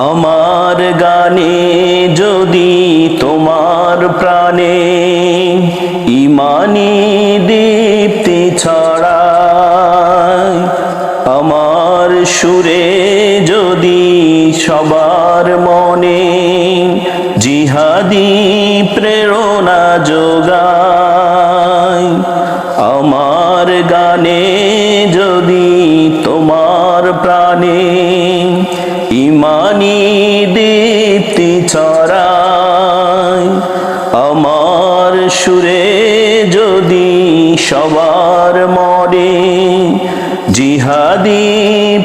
আমার গানে যদি তোমার প্রাণে ঈমানি দীপ্তি ছড়ায়, আমার সুরে যদি সবার মনে জিহাদি প্রেরণা যোগায়, আমার গানে যদি তোমার প্রাণে ঈমানি দীপ্তি ছড়ায়, আমার সুরে যদি সবার মনে জিহাদি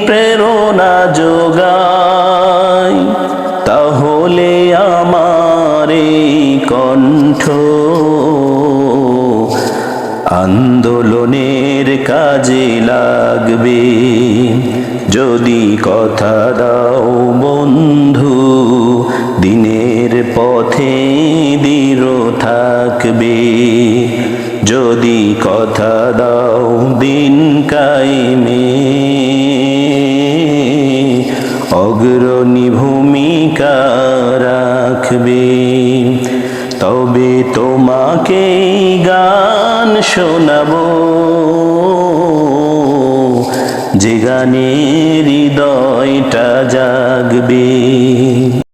প্রেরণা যোগায়, তাহলে আমার এই কণ্ঠ আন্দোলনের কাজে লাগবে। যদি কথা দাও বন্ধু, দিনের পথে দৃঢ় থাকবে। যদি কথা দাও দিন কায়েমে অগ্রণী ভূমিকা রাখবে, তবে তোমাকে গান শোনাবো, যে গানে হৃদয়টা জাগবে।